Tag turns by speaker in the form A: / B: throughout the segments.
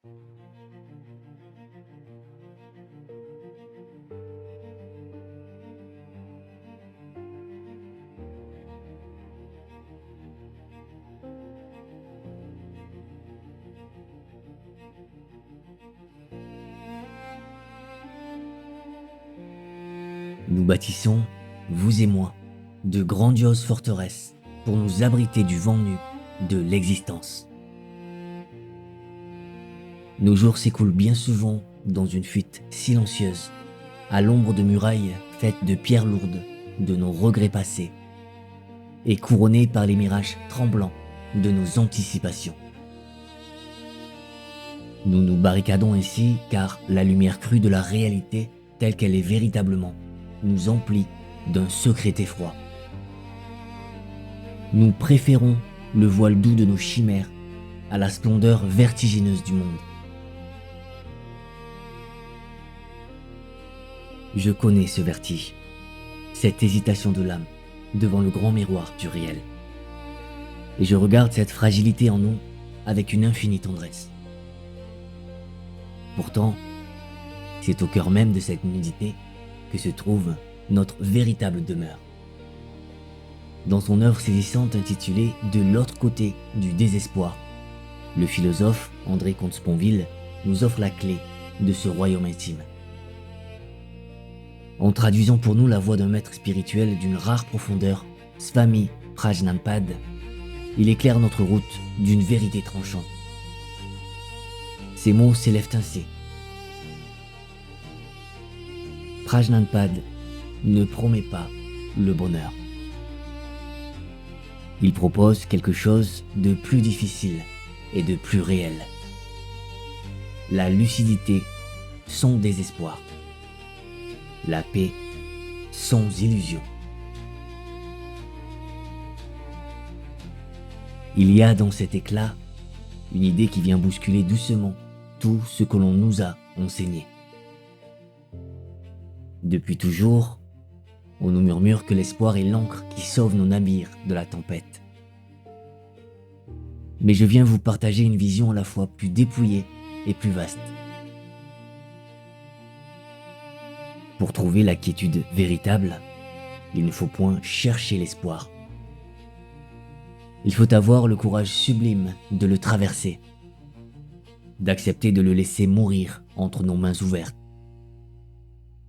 A: Nous bâtissons, vous et moi, de grandioses forteresses pour nous abriter du vent nu de l'existence. Nos jours s'écoulent bien souvent dans une fuite silencieuse, à l'ombre de murailles faites de pierres lourdes de nos regrets passés, et couronnées par les mirages tremblants de nos anticipations. Nous nous barricadons ainsi car la lumière crue de la réalité telle qu'elle est véritablement nous emplit d'un secret effroi. Nous préférons le voile doux de nos chimères à la splendeur vertigineuse du monde. Je connais ce vertige, cette hésitation de l'âme devant le grand miroir du réel. Et je regarde cette fragilité en nous avec une infinie tendresse. Pourtant, c'est au cœur même de cette nudité que se trouve notre véritable demeure. Dans son œuvre saisissante intitulée « De l'autre côté du désespoir », le philosophe André Comte-Sponville nous offre la clé de ce royaume intime. En traduisant pour nous la voix d'un maître spirituel d'une rare profondeur, Swami Prajnanpad, il éclaire notre route d'une vérité tranchante. Ces mots s'élèvent ainsi. Prajnanpad ne promet pas le bonheur. Il propose quelque chose de plus difficile et de plus réel. La lucidité sans désespoir. La paix sans illusion. Il y a dans cet éclat une idée qui vient bousculer doucement tout ce que l'on nous a enseigné. Depuis toujours, on nous murmure que l'espoir est l'ancre qui sauve nos navires de la tempête. Mais je viens vous partager une vision à la fois plus dépouillée et plus vaste. Pour trouver la quiétude véritable, il ne faut point chercher l'espoir. Il faut avoir le courage sublime de le traverser, d'accepter de le laisser mourir entre nos mains ouvertes,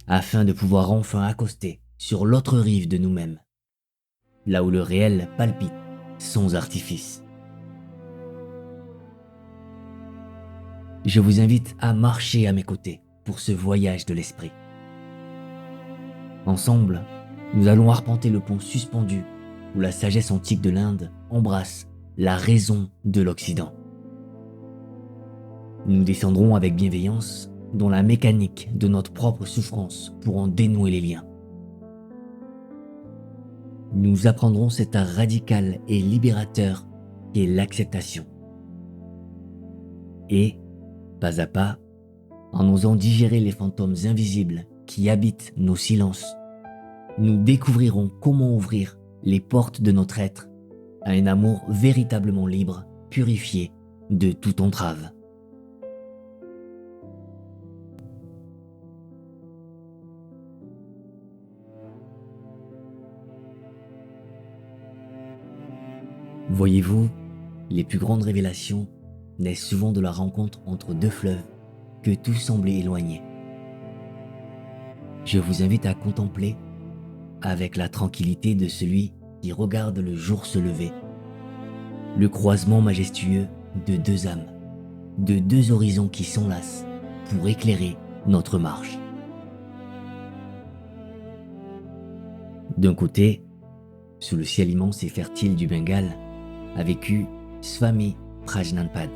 A: afin de pouvoir enfin accoster sur l'autre rive de nous-mêmes, là où le réel palpite sans artifice. Je vous invite à marcher à mes côtés pour ce voyage de l'esprit. Ensemble, nous allons arpenter le pont suspendu où la sagesse antique de l'Inde embrasse la raison de l'Occident. Nous descendrons avec bienveillance dans la mécanique de notre propre souffrance pour en dénouer les liens. Nous apprendrons cet art radical et libérateur qu'est l'acceptation. Et, pas à pas, en osant digérer les fantômes invisibles qui habitent nos silences, nous découvrirons comment ouvrir les portes de notre être à un amour véritablement libre, purifié de toute entrave. Voyez-vous, les plus grandes révélations naissent souvent de la rencontre entre deux fleuves que tout semblait éloignés. Je vous invite à contempler, avec la tranquillité de celui qui regarde le jour se lever, le croisement majestueux de deux âmes, de deux horizons qui s'enlacent pour éclairer notre marche. D'un côté, sous le ciel immense et fertile du Bengale, a vécu Swami Prajnanpad.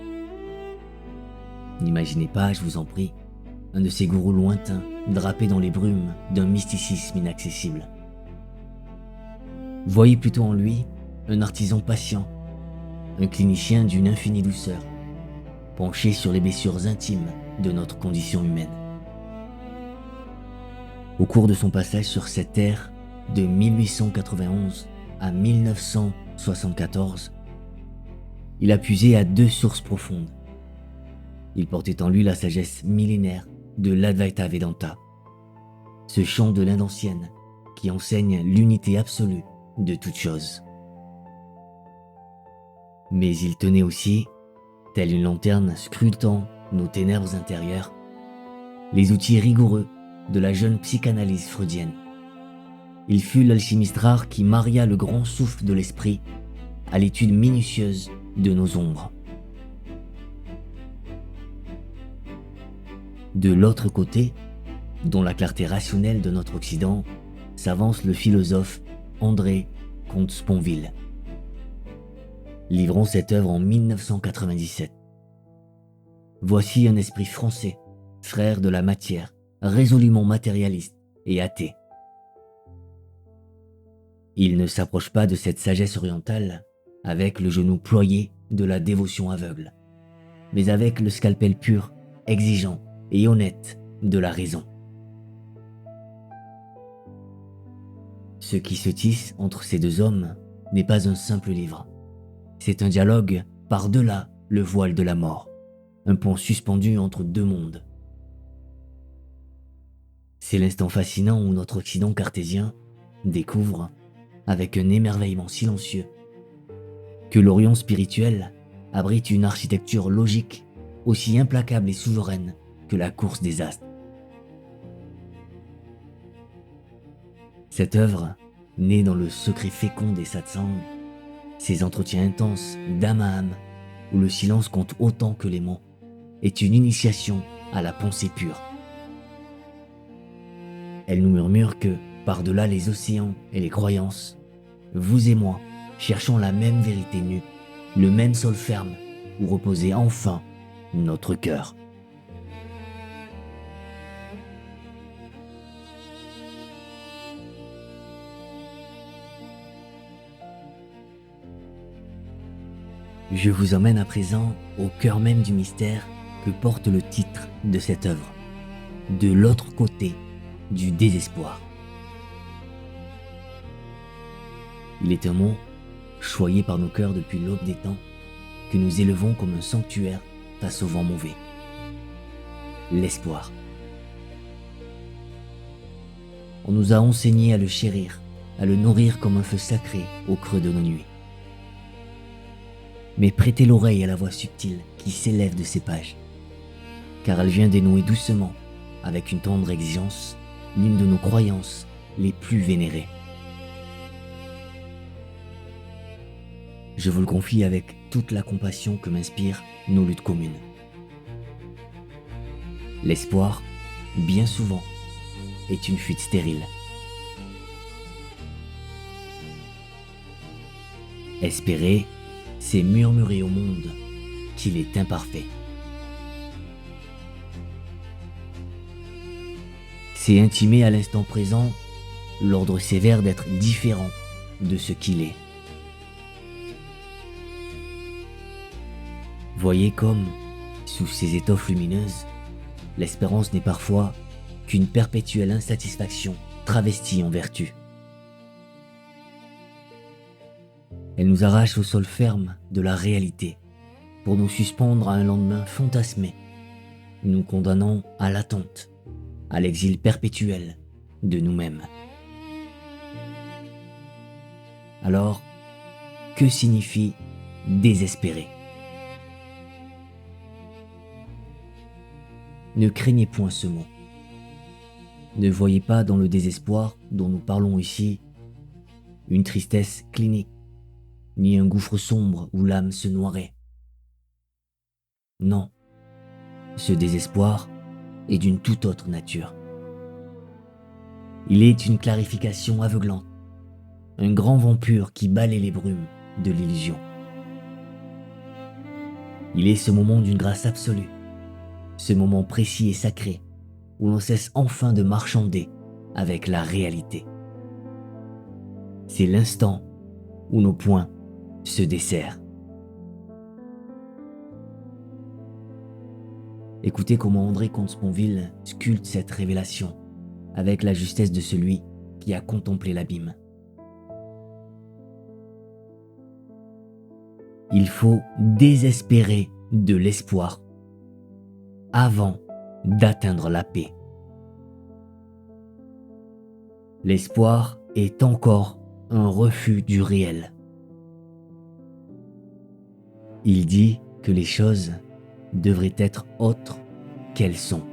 A: N'imaginez pas, je vous en prie, un de ces gourous lointains, drapés dans les brumes d'un mysticisme inaccessible. Voyez plutôt en lui un artisan patient, un clinicien d'une infinie douceur, penché sur les blessures intimes de notre condition humaine. Au cours de son passage sur cette terre de 1891 à 1974, il a puisé à deux sources profondes. Il portait en lui la sagesse millénaire de l'Advaita Vedanta, ce chant de l'Inde ancienne qui enseigne l'unité absolue de toutes choses. Mais il tenait aussi, telle une lanterne scrutant nos ténèbres intérieures, les outils rigoureux de la jeune psychanalyse freudienne. Il fut l'alchimiste rare qui maria le grand souffle de l'esprit à l'étude minutieuse de nos ombres. De l'autre côté, dont la clarté rationnelle de notre Occident, s'avance le philosophe André Comte-Sponville. Livrons cette œuvre en 1997. Voici un esprit français, frère de la matière, résolument matérialiste et athée. Il ne s'approche pas de cette sagesse orientale avec le genou ployé de la dévotion aveugle, mais avec le scalpel pur, exigeant et honnête de la raison. Ce qui se tisse entre ces deux hommes n'est pas un simple livre. C'est un dialogue par-delà le voile de la mort, un pont suspendu entre deux mondes. C'est l'instant fascinant où notre Occident cartésien découvre, avec un émerveillement silencieux, que l'Orient spirituel abrite une architecture logique aussi implacable et souveraine que la course des astres. Cette œuvre, née dans le secret fécond des satsangs, ces entretiens intenses d'âme à âme, où le silence compte autant que les mots, est une initiation à la pensée pure. Elle nous murmure que, par-delà les océans et les croyances, vous et moi cherchons la même vérité nue, le même sol ferme où reposait enfin notre cœur. Je vous emmène à présent au cœur même du mystère que porte le titre de cette œuvre, de l'autre côté du désespoir. Il est un mot, choyé par nos cœurs depuis l'aube des temps, que nous élevons comme un sanctuaire face au vent mauvais. L'espoir. On nous a enseigné à le chérir, à le nourrir comme un feu sacré au creux de nos nuits. Mais prêtez l'oreille à la voix subtile qui s'élève de ces pages, car elle vient dénouer doucement, avec une tendre exigence, l'une de nos croyances les plus vénérées. Je vous le confie avec toute la compassion que m'inspirent nos luttes communes. L'espoir, bien souvent, est une fuite stérile. Espérer, c'est murmurer au monde qu'il est imparfait. C'est intimer à l'instant présent l'ordre sévère d'être différent de ce qu'il est. Voyez comme, sous ces étoffes lumineuses, l'espérance n'est parfois qu'une perpétuelle insatisfaction travestie en vertu. Elle nous arrache au sol ferme de la réalité pour nous suspendre à un lendemain fantasmé, nous condamnant à l'attente, à l'exil perpétuel de nous-mêmes. Alors, que signifie désespérer ? Ne craignez point ce mot. Ne voyez pas dans le désespoir dont nous parlons ici une tristesse clinique, ni un gouffre sombre où l'âme se noierait. Non, ce désespoir est d'une toute autre nature. Il est une clarification aveuglante, un grand vent pur qui balaie les brumes de l'illusion. Il est ce moment d'une grâce absolue, ce moment précis et sacré où l'on cesse enfin de marchander avec la réalité. C'est l'instant où nos poings se desserrent. Écoutez comment André Comte-Sponville sculpte cette révélation avec la justesse de celui qui a contemplé l'abîme. Il faut désespérer de l'espoir avant d'atteindre la paix. L'espoir est encore un refus du réel. Il dit que les choses devraient être autres qu'elles sont.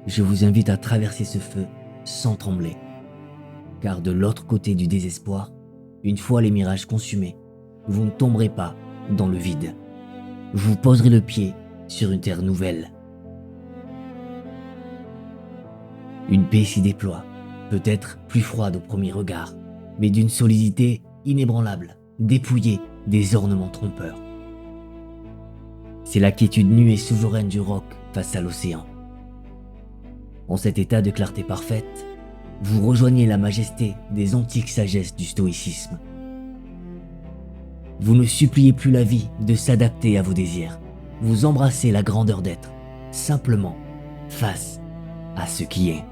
A: Je vous invite à traverser ce feu sans trembler, car de l'autre côté du désespoir, une fois les mirages consumés, vous ne tomberez pas dans le vide. Vous poserez le pied sur une terre nouvelle. Une paix s'y déploie, peut-être plus froide au premier regard, mais d'une solidité inébranlable, dépouillée des ornements trompeurs. C'est la quiétude nue et souveraine du roc face à l'océan. En cet état de clarté parfaite, vous rejoignez la majesté des antiques sagesses du stoïcisme. Vous ne suppliez plus la vie de s'adapter à vos désirs. Vous embrassez la grandeur d'être, simplement face à ce qui est.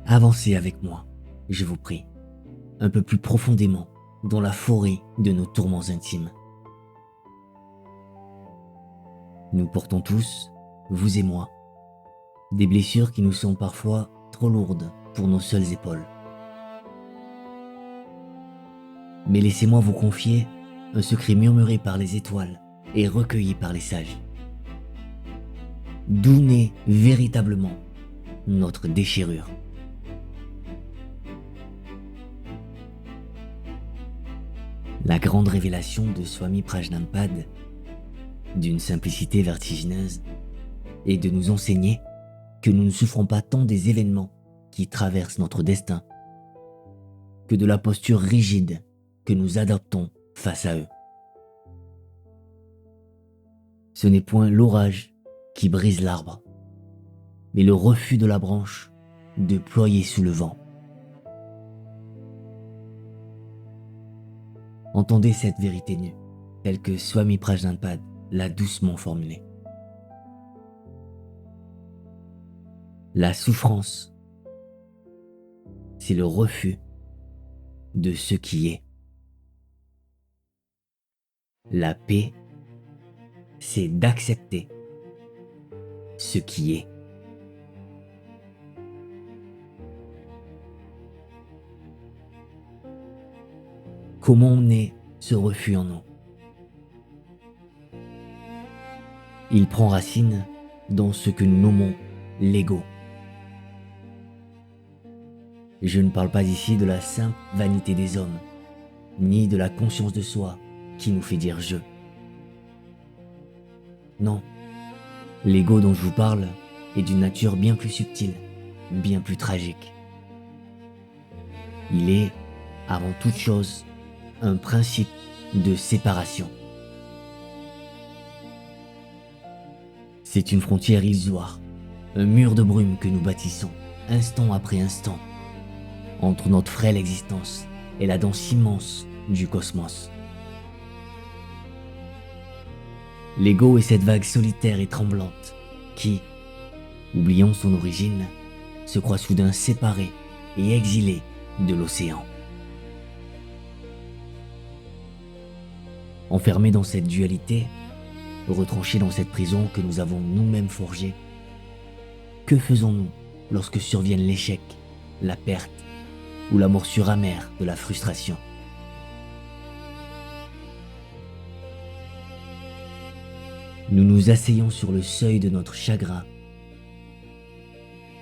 A: Avancez avec moi, je vous prie, un peu plus profondément dans la forêt de nos tourments intimes. Nous portons tous, vous et moi, des blessures qui nous sont parfois trop lourdes pour nos seules épaules. Mais laissez-moi vous confier un secret murmuré par les étoiles et recueilli par les sages. D'où naît véritablement notre déchirure? La grande révélation de Swami Prajnampad, d'une simplicité vertigineuse, est de nous enseigner que nous ne souffrons pas tant des événements qui traversent notre destin que de la posture rigide que nous adoptons face à eux. Ce n'est point l'orage qui brise l'arbre, mais le refus de la branche de ployer sous le vent. Entendez cette vérité nue, telle que Swami Prajnampad l'a doucement formulée. La souffrance, c'est le refus de ce qui est. La paix, c'est d'accepter ce qui est. Comment naît ce refus en nous? Il prend racine dans ce que nous nommons l'ego. Je ne parle pas ici de la simple vanité des hommes, ni de la conscience de soi qui nous fait dire je. Non, l'ego dont je vous parle est d'une nature bien plus subtile, bien plus tragique. Il est, avant toute chose, un principe de séparation. C'est une frontière illusoire, un mur de brume que nous bâtissons, instant après instant, entre notre frêle existence et la danse immense du cosmos. L'ego est cette vague solitaire et tremblante qui, oubliant son origine, se croit soudain séparée et exilée de l'océan. Enfermés dans cette dualité, retranchés dans cette prison que nous avons nous-mêmes forgée, que faisons-nous lorsque surviennent l'échec, la perte ou la morsure amère de la frustration? Nous nous asseyons sur le seuil de notre chagrin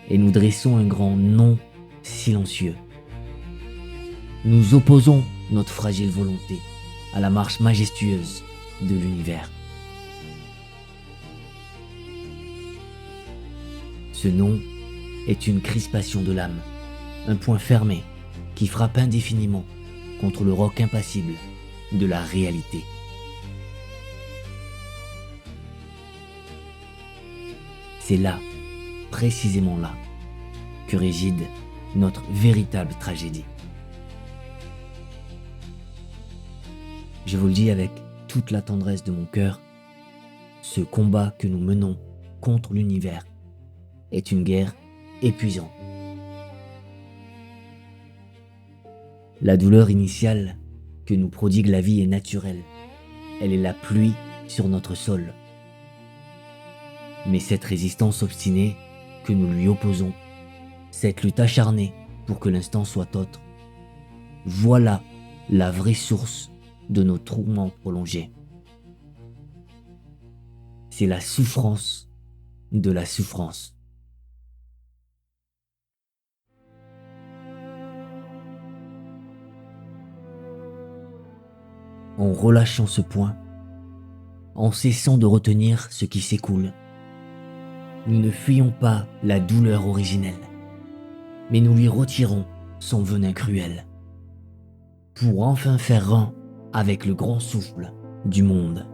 A: et nous dressons un grand non silencieux. Nous opposons notre fragile volonté à la marche majestueuse de l'univers. Ce non est une crispation de l'âme, un point fermé qui frappe indéfiniment contre le roc impassible de la réalité. C'est là, précisément là, que réside notre véritable tragédie. Je vous le dis avec toute la tendresse de mon cœur, ce combat que nous menons contre l'univers est une guerre épuisante. La douleur initiale que nous prodigue la vie est naturelle. Elle est la pluie sur notre sol. Mais cette résistance obstinée que nous lui opposons, cette lutte acharnée pour que l'instant soit autre, voilà la vraie source de nos tourments prolongés. C'est la souffrance de la souffrance. En relâchant ce point, en cessant de retenir ce qui s'écoule, nous ne fuyons pas la douleur originelle, mais nous lui retirons son venin cruel, pour enfin faire un avec le grand souffle du monde.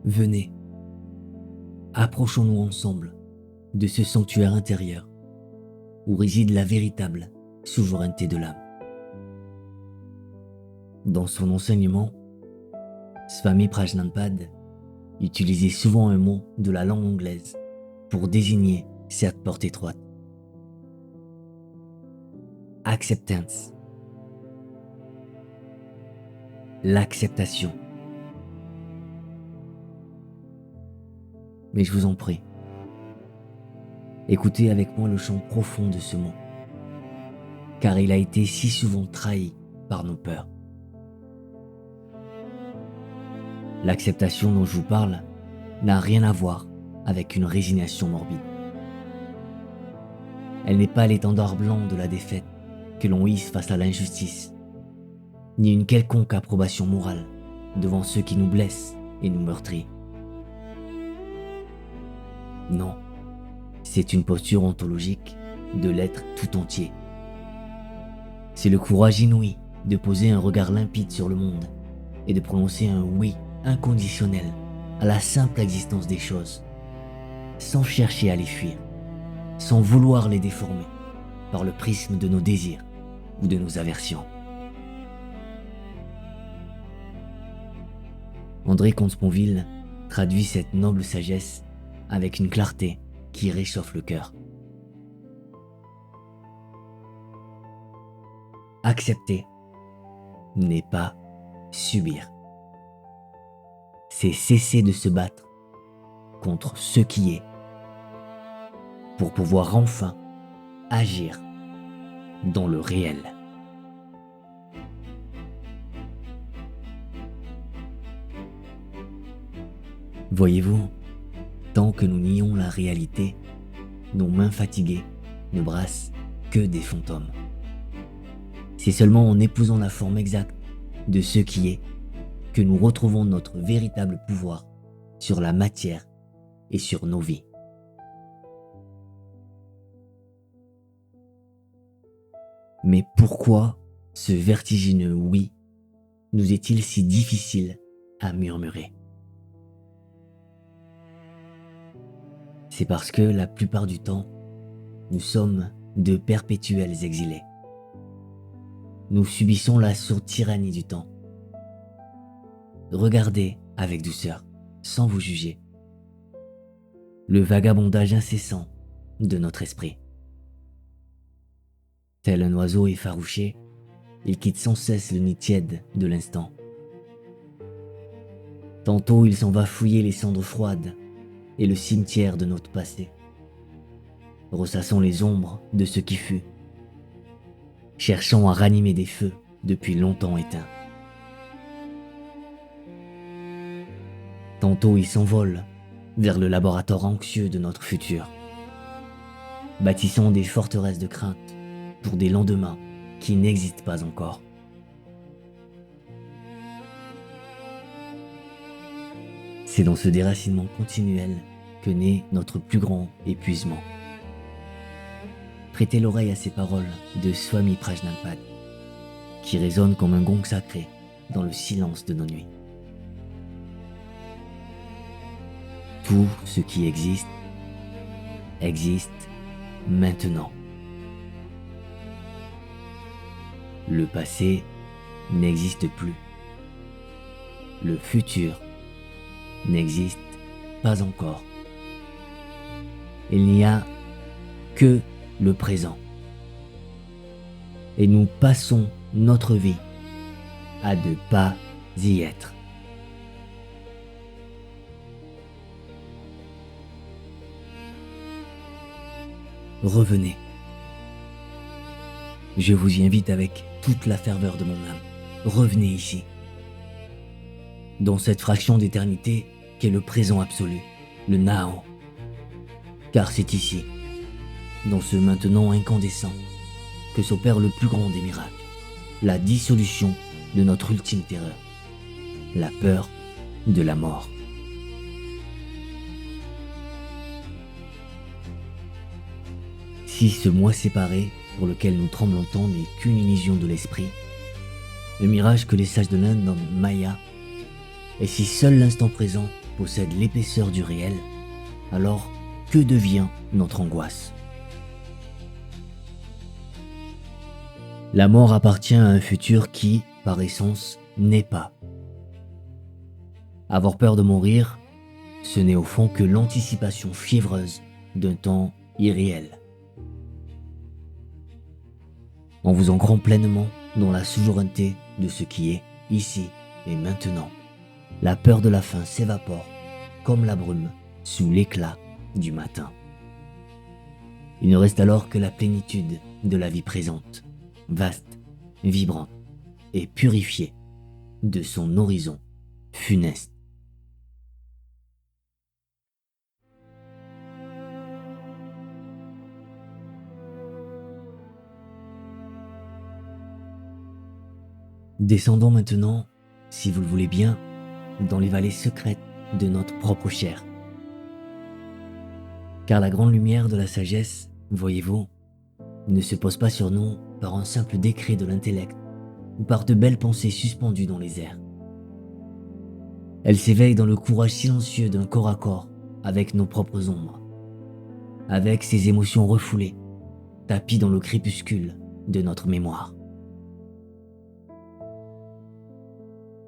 A: Venez, approchons-nous ensemble de ce sanctuaire intérieur où réside la véritable souveraineté de l'âme. Dans son enseignement, Swami Prajnanpad utilisait souvent un mot de la langue anglaise pour désigner cette porte étroite. Acceptance. L'acceptation. Mais je vous en prie, écoutez avec moi le chant profond de ce mot, car il a été si souvent trahi par nos peurs. L'acceptation dont je vous parle n'a rien à voir avec une résignation morbide. Elle n'est pas l'étendard blanc de la défaite que l'on hisse face à l'injustice, ni une quelconque approbation morale devant ceux qui nous blessent et nous meurtrissent. Non, c'est une posture ontologique de l'être tout entier. C'est le courage inouï de poser un regard limpide sur le monde et de prononcer un oui inconditionnel à la simple existence des choses, sans chercher à les fuir, sans vouloir les déformer par le prisme de nos désirs ou de nos aversions. André Comte-Sponville traduit cette noble sagesse avec une clarté qui réchauffe le cœur. Accepter n'est pas subir. C'est cesser de se battre contre ce qui est pour pouvoir enfin agir dans le réel. Voyez-vous, tant que nous nions la réalité, nos mains fatiguées ne brassent que des fantômes. C'est seulement en épousant la forme exacte de ce qui est que nous retrouvons notre véritable pouvoir sur la matière et sur nos vies. Mais pourquoi ce vertigineux oui nous est-il si difficile à murmurer ? C'est parce que la plupart du temps, nous sommes de perpétuels exilés. Nous subissons la sourde tyrannie du temps. Regardez avec douceur, sans vous juger, le vagabondage incessant de notre esprit. Tel un oiseau effarouché, il quitte sans cesse le nid tiède de l'instant. Tantôt il s'en va fouiller les cendres froides et le cimetière de notre passé, ressassant les ombres de ce qui fut, cherchant à ranimer des feux depuis longtemps éteints. Tantôt il s'envole vers le laboratoire anxieux de notre futur, bâtissant des forteresses de crainte pour des lendemains qui n'existent pas encore. C'est dans ce déracinement continuel que naît notre plus grand épuisement. Prêtez l'oreille à ces paroles de Swami Prajnanpad, qui résonnent comme un gong sacré dans le silence de nos nuits. Tout ce qui existe, existe maintenant. Le passé n'existe plus. Le futur n'existe pas encore. Il n'y a que le présent. Et nous passons notre vie à ne pas y être. Revenez. Je vous y invite avec toute la ferveur de mon âme. Revenez ici. Dans cette fraction d'éternité qu'est le présent absolu, le Now. Car c'est ici, dans ce maintenant incandescent, que s'opère le plus grand des miracles, la dissolution de notre ultime terreur, la peur de la mort. Si ce moi séparé, pour lequel nous tremblons tant, n'est qu'une illusion de l'esprit, le mirage que les sages de l'Inde nomment Maya, et si seul l'instant présent possède l'épaisseur du réel, alors que devient notre angoisse? La mort appartient à un futur qui, par essence, n'est pas. Avoir peur de mourir, ce n'est au fond que l'anticipation fiévreuse d'un temps irréel. En vous ancrant pleinement dans la souveraineté de ce qui est ici et maintenant, la peur de la fin s'évapore comme la brume sous l'éclat du matin. Il ne reste alors que la plénitude de la vie présente, vaste, vibrante et purifiée de son horizon funeste. Descendons maintenant, si vous le voulez bien, dans les vallées secrètes de notre propre chair. Car la grande lumière de la sagesse, voyez-vous, ne se pose pas sur nous par un simple décret de l'intellect ou par de belles pensées suspendues dans les airs. Elle s'éveille dans le courage silencieux d'un corps à corps avec nos propres ombres, avec ses émotions refoulées, tapies dans le crépuscule de notre mémoire.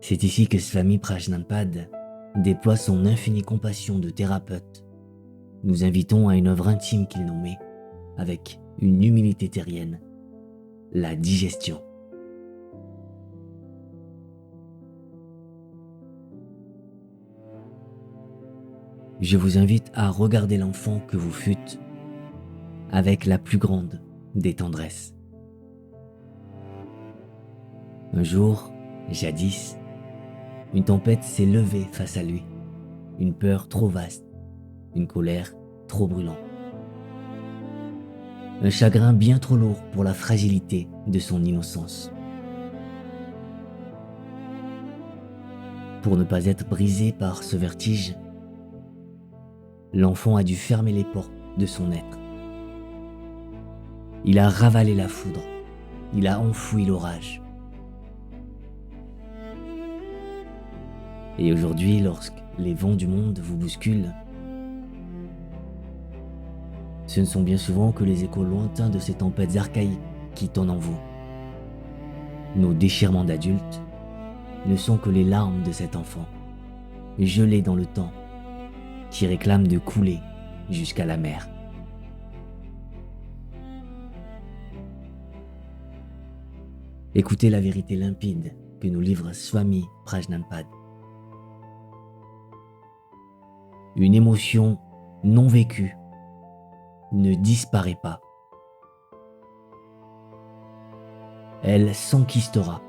A: C'est ici que Swami Prajnanpad déploie son infinie compassion de thérapeute. Nous invitons à une œuvre intime qu'il nommait, avec une humilité terrienne, la digestion. Je vous invite à regarder l'enfant que vous fûtes avec la plus grande des tendresses. Un jour, jadis, une tempête s'est levée face à lui, une peur trop vaste, une colère trop brûlante, un chagrin bien trop lourd pour la fragilité de son innocence. Pour ne pas être brisé par ce vertige, l'enfant a dû fermer les portes de son être. Il a ravalé la foudre, il a enfoui l'orage. Et aujourd'hui, lorsque les vents du monde vous bousculent, ce ne sont bien souvent que les échos lointains de ces tempêtes archaïques qui tonnent en vous. Nos déchirements d'adultes ne sont que les larmes de cet enfant, gelé dans le temps, qui réclame de couler jusqu'à la mer. Écoutez la vérité limpide que nous livre Swami Prajnanpad. Une émotion non vécue ne disparaît pas. Elle s'enquistera,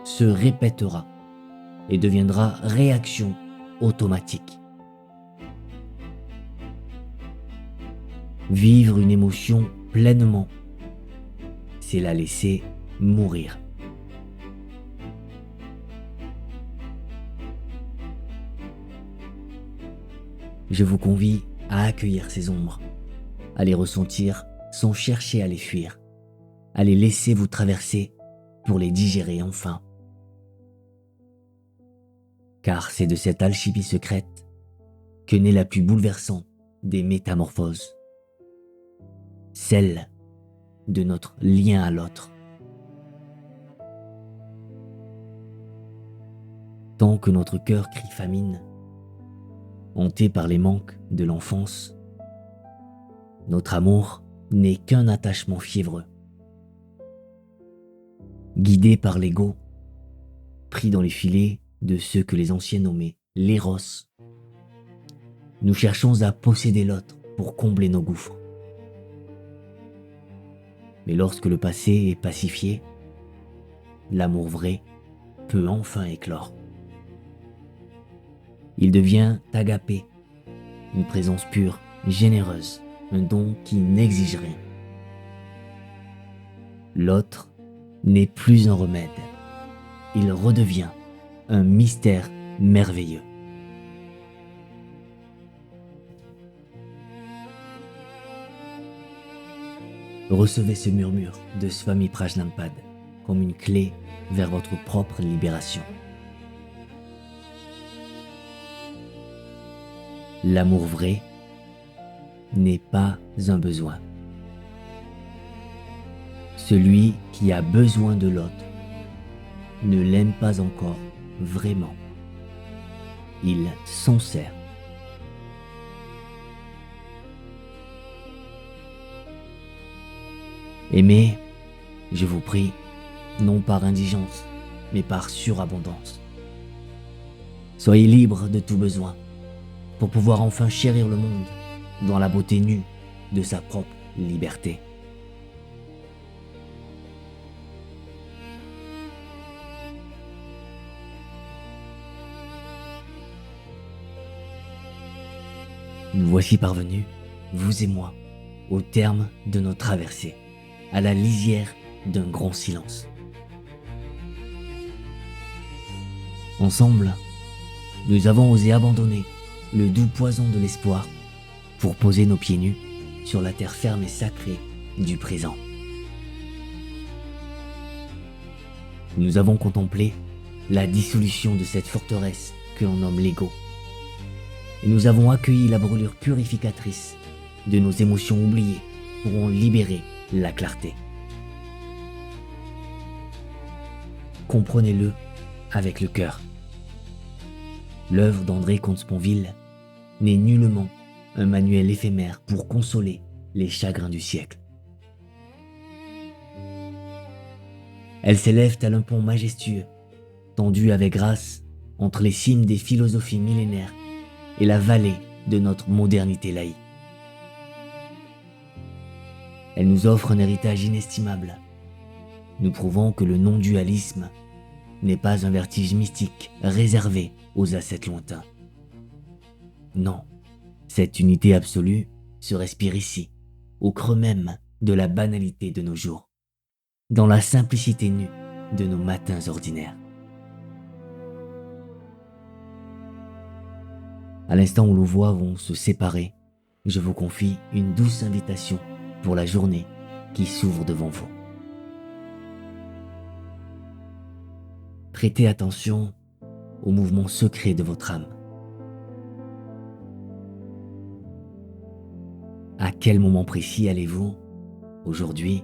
A: se répétera et deviendra réaction automatique. Vivre une émotion pleinement, c'est la laisser mourir. Je vous convie à accueillir ces ombres, à les ressentir sans chercher à les fuir, à les laisser vous traverser pour les digérer enfin. Car c'est de cette alchimie secrète que naît la plus bouleversante des métamorphoses. celle de notre lien à l'autre. Tant que notre cœur crie famine, hanté par les manques de l'enfance, notre amour n'est qu'un attachement fiévreux. Guidé par l'ego, pris dans les filets de ceux que les anciens nommaient l'éros, nous cherchons à posséder l'autre pour combler nos gouffres. Mais lorsque le passé est pacifié, l'amour vrai peut enfin éclore. Il devient agapé, une présence pure, généreuse, un don qui n'exige rien. L'autre n'est plus un remède, il redevient un mystère merveilleux. Recevez ce murmure de Swami Prajnampad comme une clé vers votre propre libération. L'amour vrai n'est pas un besoin. Celui qui a besoin de l'autre ne l'aime pas encore vraiment. Il s'en sert. Aimez, je vous prie, non par indigence, mais par surabondance. Soyez libres de tout besoin, pour pouvoir enfin chérir le monde dans la beauté nue de sa propre liberté. Nous voici parvenus, vous et moi, au terme de notre traversée, à la lisière d'un grand silence. Ensemble, nous avons osé abandonner le doux poison de l'espoir pour poser nos pieds nus sur la terre ferme et sacrée du présent. Nous avons contemplé la dissolution de cette forteresse que l'on nomme l'ego. Et nous avons accueilli la brûlure purificatrice de nos émotions oubliées pour en libérer la clarté. Comprenez-le avec le cœur. L'œuvre d'André Comte-Sponville n'est nullement un manuel éphémère pour consoler les chagrins du siècle. Elle s'élève tel un pont majestueux, tendu avec grâce entre les cimes des philosophies millénaires et la vallée de notre modernité laïque. Elle nous offre un héritage inestimable, nous prouvant que le non-dualisme n'est pas un vertige mystique réservé aux ascètes lointains. Non, cette unité absolue se respire ici, au creux même de la banalité de nos jours, dans la simplicité nue de nos matins ordinaires. À l'instant où nos voix vont se séparer, je vous confie une douce invitation pour la journée qui s'ouvre devant vous. Prêtez attention au mouvement secret de votre âme. À quel moment précis allez-vous, aujourd'hui,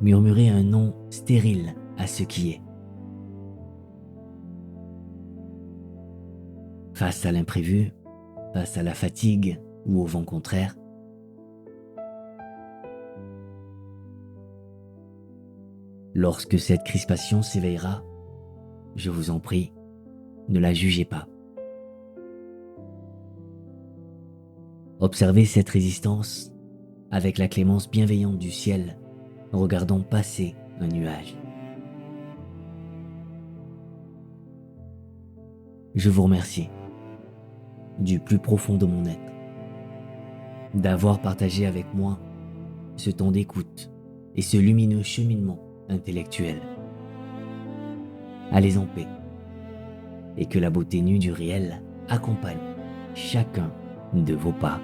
A: murmurer un nom stérile à ce qui est? Face à l'imprévu, face à la fatigue ou au vent contraire, lorsque cette crispation s'éveillera, je vous en prie, ne la jugez pas. Observez cette résistance avec la clémence bienveillante du ciel, regardant passer un nuage. Je vous remercie, du plus profond de mon être, d'avoir partagé avec moi ce temps d'écoute et ce lumineux cheminement intellectuel. Allez en paix, et que la beauté nue du réel accompagne chacun de vos pas.